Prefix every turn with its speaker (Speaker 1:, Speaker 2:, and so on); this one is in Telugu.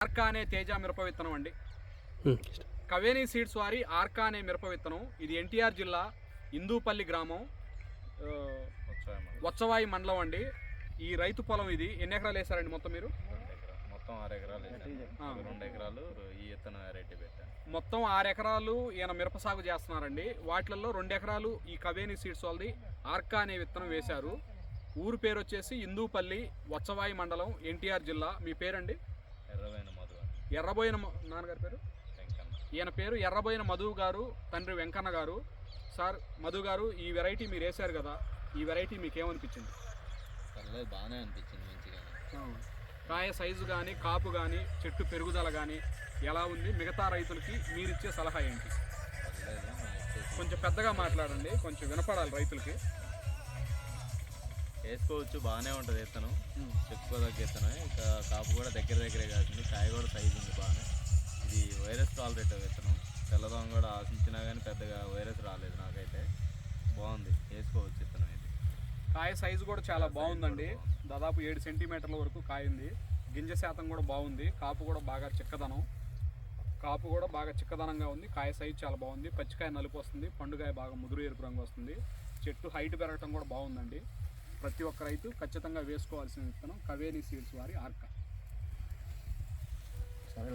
Speaker 1: ఆర్కా అనే తేజ మిరప విత్తనం అండి. కవేని సీడ్స్ వారి ఆర్కా అనే మిరప విత్తనం. ఇది ఎన్టీఆర్ జిల్లా ఇందూపల్లి గ్రామం, వచ్చవాయి మండలం అండి. ఈ రైతు పొలం ఇది. ఎన్ని ఎకరాలు వేసారండి మొత్తం మీరు?
Speaker 2: మొత్తం 6 ఎకరాలు వేసాను. 2 ఎకరాలు ఈ విత్తనం వెరైటీ పెట్టాను.
Speaker 1: మొత్తం 6 ఎకరాలు ఈయన మిరప సాగు చేస్తున్నారండి. వాటిల్లో 2 ఎకరాలు ఈ కవేని సీడ్స్ వాళ్ళది ఆర్కా అనే విత్తనం వేశారు. ఊరు పేరు వచ్చేసి ఇందూపల్లి, వచ్చవాయి మండలం, ఎన్టీఆర్ జిల్లా. మీ పేరండి? ఎర్రబోయిన నాన్నగారి పేరు
Speaker 2: వెంకన్న.
Speaker 1: ఈయన పేరు ఎర్రబోయిన మధు గారు, తండ్రి వెంకన్న గారు. సార్ మధు గారు, ఈ వెరైటీ మీరు వేశారు కదా, ఈ వెరైటీ మీకు ఏమనిపించింది?
Speaker 2: పర్లేదు, బాగానే అనిపించింది, మంచిగానే.
Speaker 1: కాయ సైజు కానీ, కాపు కానీ, చెట్టు పెరుగుదల కానీ ఎలా ఉంది? మిగతా రైతులకి మీరిచ్చే సలహా ఏంటి? కొంచెం పెద్దగా మాట్లాడండి, కొంచెం వినపడాలి రైతులకి.
Speaker 2: వేసుకోవచ్చు, బాగానే ఉంటుంది విత్తనం. చెప్పుకోదగ్గ విత్తనం. ఇంకా కాపు కూడా దగ్గరే కాస్తుంది, కాయ కూడా సైజు ఉంది బాగానే. ఇది వైరస్ టాలరేట్ విత్తనం. తెల్లదోమ కూడా ఆశించినా కానీ పెద్దగా వైరస్ రాలేదు నాకైతే. బాగుంది, వేసుకోవచ్చు విత్తనం ఇది.
Speaker 1: కాయ సైజు కూడా చాలా బాగుందండి. దాదాపు 7 సెంటీమీటర్ల వరకు కాయ ఉంది. గింజ శాతం కూడా బాగుంది. కాపు కూడా బాగా చిక్కదనంగా ఉంది. కాయ సైజు చాలా బాగుంది. పచ్చికాయ నలుపు వస్తుంది, పండుగాయ బాగా ముదురు ఎరుపు రంగు వస్తుంది. చెట్టు హైట్ పెరగటం కూడా బాగుందండి. ప్రతి ఒక్క రైతు ఖచ్చితంగా వేసుకోవాల్సిన విత్తనం కవేని సీడ్స్ వారి ఆర్కా.
Speaker 3: సరే